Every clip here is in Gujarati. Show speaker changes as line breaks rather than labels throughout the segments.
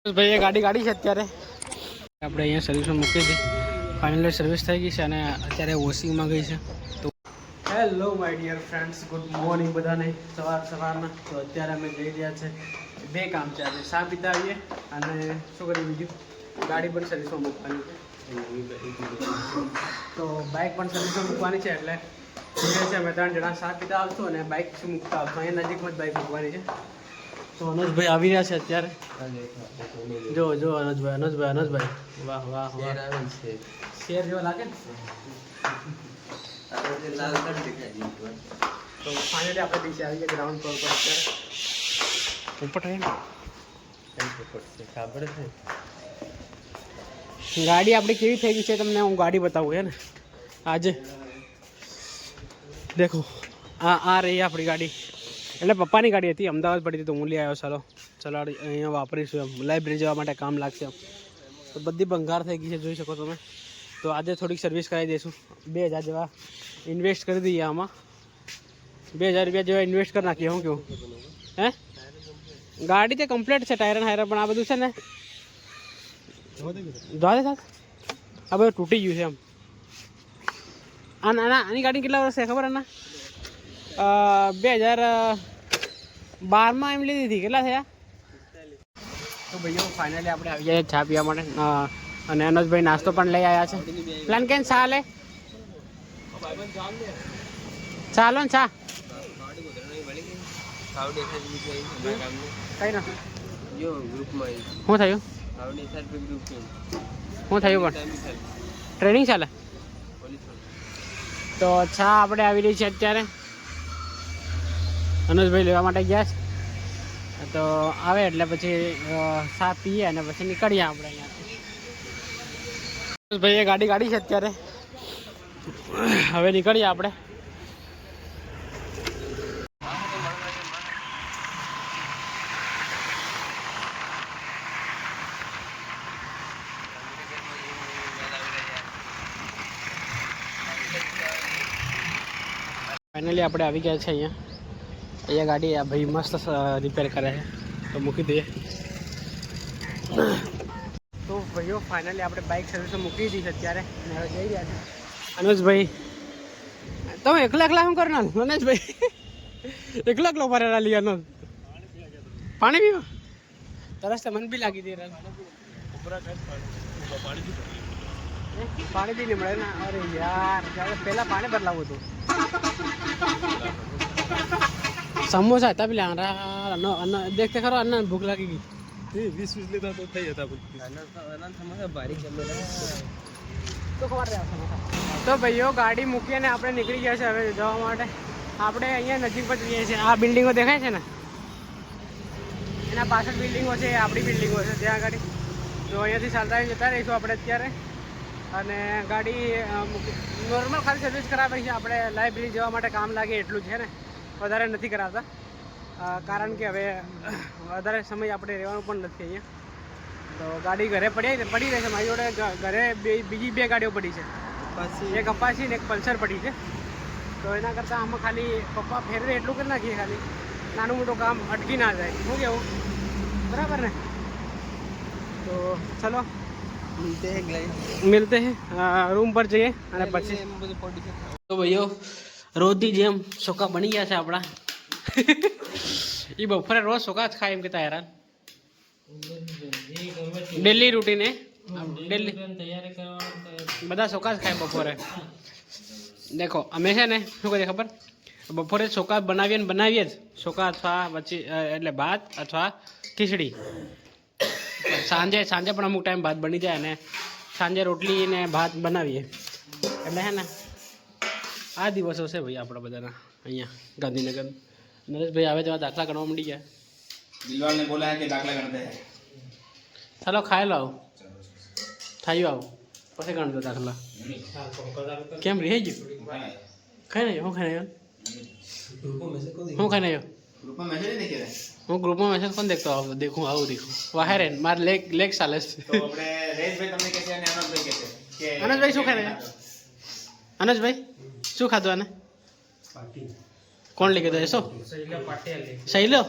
ભાઈ ગાડી ગાડી છે અત્યારે આપણે અહીંયા સર્વિસમાં મૂકી છે. ફાઇનલી સર્વિસ થઈ ગઈ છે અને અત્યારે વોશિંગમાં ગઈ છે. તો hello my dear friends, good morning બધાને. સવારના તો અત્યારે અમે જઈ રહ્યા છે. બે કામ છે આજે, ચા પીતા આવીએ અને શું કરીએ બીજું, ગાડી પણ સર્વિસમાં મૂકવાની છે. તો બાઇક પણ સર્વિસમાં મૂકવાની છે એટલે છે અમે 3 જણા ચા પીતા આવશું અને બાઇક મૂકતા આવશું. અહીંયા નજીકમાં જ બાઇક મૂકવાની છે. તો અનુજભાઈ આવી રહ્યા છે અત્યારે. જો જો અનુજભાઈ વાહ વાહ વાહ, શેર જેવા લાગે ને. તો ફાઇનલી આપણે નીચે આવી ગયા ગ્રાઉન્ડ ફ્લોર પર અત્યારે. ઉપર ગાડી આપણી કેવી થઈ ગઈ છે તમને હું ગાડી બતાવું હે ને. આજે દેખો આ રહી આપણી ગાડી, એટલે પપ્પાની ગાડી હતી, અમદાવાદ પડી હતી તો હું લઈ આવ્યો. ચલાડી અહીંયા વાપરીશું, એમ લાઇબ્રેરી જવા માટે કામ લાગશે એમ. તો બધી ભંગાર થઈ ગઈ છે, જોઈ શકો તમે. તો આજે થોડીક સર્વિસ કરાવી દઈશું. 2000 જેવા ઇન્વેસ્ટ કરી દઈએ આમાં. 2000 રૂપિયા જેવા ઇન્વેસ્ટ કરી નાખીએ. હું કેવું હે, ગાડી તો કમ્પ્લીટ છે, ટાયર હાયર પણ આ બધું છે ને ધોવા દે સાહેબ. આ બધું તૂટી ગયું છે એમ. આની ગાડી કેટલા વર્ષ છે ખબર એના? 2012માં એમ લીધી હતી. કેટલા થયા? તો ભાઈઓ ફાઇનલી આપણે આવી ગયા ચા પીવા માટે અને અનુજભાઈ નાસ્તો પણ લઈ આવ્યા છે. પ્લાન કેમ ચા લે? ચાલો ને ચા કઈ ના શું થયું? શું થયું પણ ટ્રેનિંગ ચાલે? તો ચા આપણે આવી રહી છે અત્યારે. અનુજભાઈ લેવા માટે ગયા છે. તો આવે એટલે પછી ચા પીએ અને પછી નીકળીએ આપણે અહીંયાથી. ભાઈ ગાડી છે અત્યારે. હવે નીકળીએ આપણે. ફાઇનલી આપણે આવી ગયા છે અહીંયા ગાડી. આ ભાઈ મસ્ત રિપેર કરે છે તો મૂકી દઈએ. તો ભાઈઓ ફાઇનલી આપણે બાઇક સર્વિસમાં મૂકી દીધી છે અત્યારે અને હવે જઈ રહ્યા છે. અનુજભાઈ તમે એકલા શું કરનાર? મનેશભાઈ એકલા ભરેલા લઈ અનુજ પાણી પીવા તરસ તો મને બી લાગી દે. પાણી બી નહીં મળે ને. અરે યાર પહેલાં પાણી બદલાવું હતું. સમોસા હતા પેલા દેખતે ખરો. અન્ન ભૂખ લાગી ગઈ. 20 લીધા તો થઈ જતા. તો ભાઈઓ ગાડી મૂકીને આપણે નીકળી ગયા છે હવે જવા માટે. આપણે અહીંયા નજીક પર જઈએ છીએ. આ બિલ્ડિંગો દેખાય છે ને, એના પાછળ બિલ્ડિંગો છે, આપણી બિલ્ડિંગો છે ત્યાં આગળ. તો અહીંયાથી ચાલતા જતા રહીશું આપણે અત્યારે. અને ગાડી નોર્મલ ખાલી સર્વિસ કરાવી છે આપણે. લાઇબ્રેરી જવા માટે કામ લાગે એટલું છે ને, વધારે નથી કરાવતા. કારણ કે હવે વધારે સમય આપણે રહેવાનું પણ નથી અહીંયા. તો ગાડી ઘરે પડી રહે છે. મારી જોડે ઘરે બીજી 2 ગાડીઓ પડી છે. એક અપાચી ને એક પલ્સર પડી છે. તો એના કરતાં આમાં ખાલી પપ્પા ફેરવે એટલું કરી નાખીએ. ખાલી નાનું મોટું કામ અટકી ના જાય. શું કેવું? બરાબર ને? તો ચલો મિલતે હે રૂમ પર જઈએ અને પછી. તો ભાઈઓ રોજની જેમ સોકા બની ગયા છે આપણા. એ બપોરે રોજ સોકા જ ખાય એમ કહેતા હેરાન. ડેલી રૂટીન ડેલી બધા સોકા જ ખાય બપોરે. દેખો અમે છે ને શું કરીએ ખબર? બપોરે સોકા બનાવીએ જ. સોકા અથવા પછી એટલે ભાત અથવા ખીચડી. સાંજે પણ અમુક ટાઈમ ભાત બની જાય અને સાંજે રોટલી ને ભાત બનાવીએ. એટલે હે ને આ દિવસો છે ભાઈ આપણા બધાના અહીંયા ગાંધીનગર. નરેશભાઈ આવે તેવા દાખલા ગણવા માંડી ગયા. દિલવાલને બોલાયા કે દાખલા ગણતે હે. ચાલો ખાઈ લો, ખાઈ આવો પછી ગણજો દાખલા. કેમ રહી ગયું? ખાઈ નહીં હું ખાઈ નહીં હું ખાઈ નહીં હું ગ્રુપમાં મેસેજ કોણ દેખતો આવું દેખું વાહેર મારે લેગ ચાલે છે. અનુજભાઈ શું ખાય? અનુજભાઈ શું ખાધું આને? કોણ લઈ ગયો? શૈલો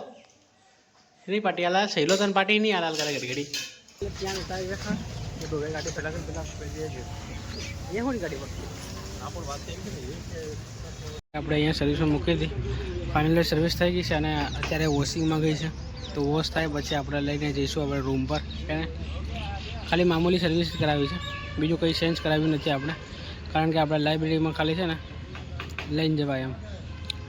नहीं पटियाला सहेलो तन पार्टी नहीं आलाल करे घड़ी ત્યાં ઉતારી બેઠા એ તો ગાડી પેલા એ હોની ગાડી પર આપણ વાત થઈ આપણે અહીંયા સર્વિસમાં મૂકી હતી ફાઇનલી સર્વિસ થઈ ગઈ છે અને અત્યારે વોશિંગમાં ગઈ છે તો વોશ થાય પછી આપણે લઈને જઈશું આપણે રૂમ પર એને ખાલી મામૂલી સર્વિસ કરાવી છે બીજું કંઈ ચેન્જ કરાવ્યું નથી આપણે કારણ કે આપણે લાઇબ્રેરીમાં ખાલી છે ને લઈને જવાય એમ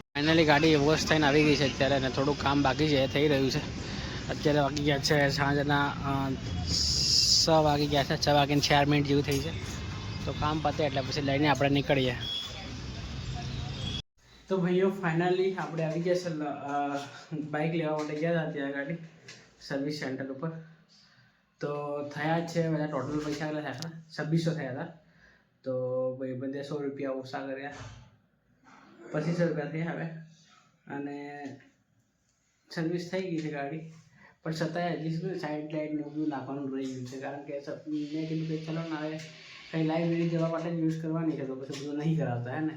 ફાઇનલી ગાડી વોશ થઈને આવી ગઈ છે અત્યારે અને થોડું કામ બાકી છે એ થઈ રહ્યું છે અત્યારે વાગી ગયા છે સાંજના 6 વાગી ગયા છે 6 વાગીને 4 મિનિટ જેવું થઈ છે તો કામ પતે એટલે પછી લઈને આપણે નીકળીએ તો ભાઈઓ ફાઇનલી આપણે આવી ગયા છે બાઇક લેવા માટે ગયા હતા ત્યાં ગાડી સર્વિસ સેન્ટર ઉપર તો થયા છે બધા ટોટલ પૈસા કેટલા થયા હતા 2600 થયા હતા તો ભાઈ બધે 100 રૂપિયા ઓછા કર્યા 2500 રૂપિયા થયા હવે અને સર્વિસ થઈ ગઈ છે ગાડી પણ છતાંય હજી શું સાઈડ લાઇટ ને બધું નાખવાનું રહી ગયું છે કારણ કે મેં કીધું કે ચલો ને હવે કંઈ લાઇબ્રેરી જવા માટે જ યુઝ કરવાની છે તો પછી બધું નહીં કરાવતા હે ને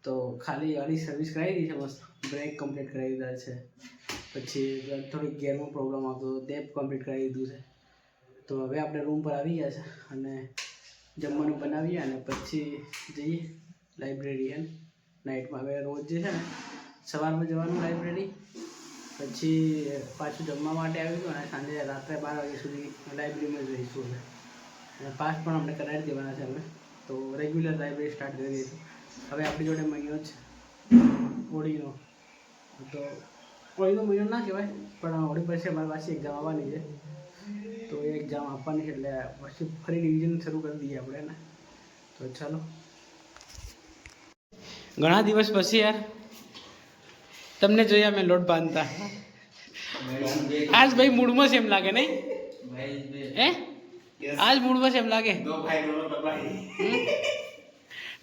તો ખાલી વાળી સર્વિસ કરાવી દીધી છે મસ્ત બ્રેક કમ્પ્લીટ કરાવી દીધા છે પછી થોડીક ગેરમાં પ્રોબ્લેમ આવતો હતો તે કમ્પ્લીટ કરાવી દીધું છે તો હવે આપણે રૂમ પર આવી ગયા છે અને જમવાનું બનાવીએ અને પછી જઈએ લાઇબ્રેરી એમ નાઇટમાં હવે રોજ જે છે ને સવારમાં જવાનું લાઇબ્રેરી પછી પાછું જમવા માટે આવીશું અને સાંજે રાત્રે 12 વાગ્યા સુધી લાઇબ્રેરીમાં જ રહીશું અને પાસ પણ આપણે કરાવી દેવાના છે અમે તો રેગ્યુલર લાઇબ્રેરી સ્ટાર્ટ કરી દઈશું હવે આપણી જોડે મહિનો છે હોળીનો તો હોળીનો મહિનો ના કહેવાય પણ હોળી પછી અમારી પાછી એક્ઝામ આવવાની છે તો એ એક્ઝામ આપવાની છે એટલે પછી ફરી રિવિઝન શરૂ કરી દઈએ આપણે એને તો ચાલો ઘણા દિવસ પછી યાર તમને જોયા મેં લોટ બાંધતા આજ ભાઈ મૂડમાં છે એમ લાગે નહીં હે આજ મૂડમાં છે એમ લાગે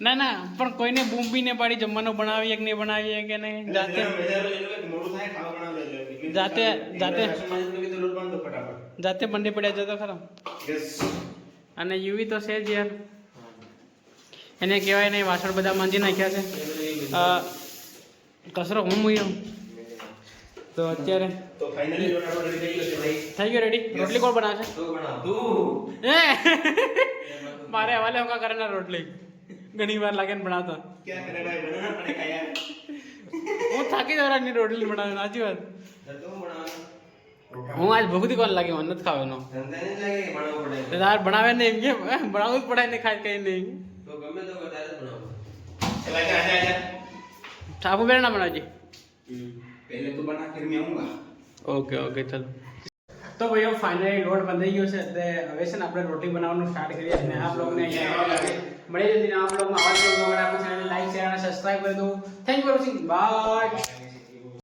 ના ના પણ કોઈને બૂમ બી ને પાડી જમવાનું બનાવીએ કે નહીં બનાવીએ કે નહીં જાતે જાતે જાતે જાતે બંને પડ્યા જતો ખરો અને યુવી તો છે જ યાર એને કહેવાય નહીં વાસણ બધા માંજી નાખ્યા છે કચરો હું મૂયો તો અત્યારે થઈ ગયો રેડી રોટલી કોણ બનાવશે મારે હવાલે હોકા કરે ના રોટલી ઘણી વાર લાગે ને બનાવતો હું થાકી જવા ની રોટલી બનાવે સાચી વાત હું આજ ભૂખથી કોણ લાગે મને નથી ખાવાનો તાર બનાવે નહીં એમ કે બનાવવું જ પડે ને ખાય કઈ નહીં સાબુ બેર ના બનાવજી
पहले तो बना फिर मैं आऊंगा
ઓકે ઓકે ચાલો તો ભાઈઓ ફાઇનલી લોટ બંધાઈ ગયો છે એટલે હવે છે ને આપણે રોટી બનાવવાનું સ્ટાર્ટ કરીએ અને આ બ્લોગને અહીંયા મળી જતી આ બ્લોગમાં આવા બ્લોગ માટે આપણે ચેનલ લાઈક શેર અને સબસ્ક્રાઇબ કરી દો thank you for watching bye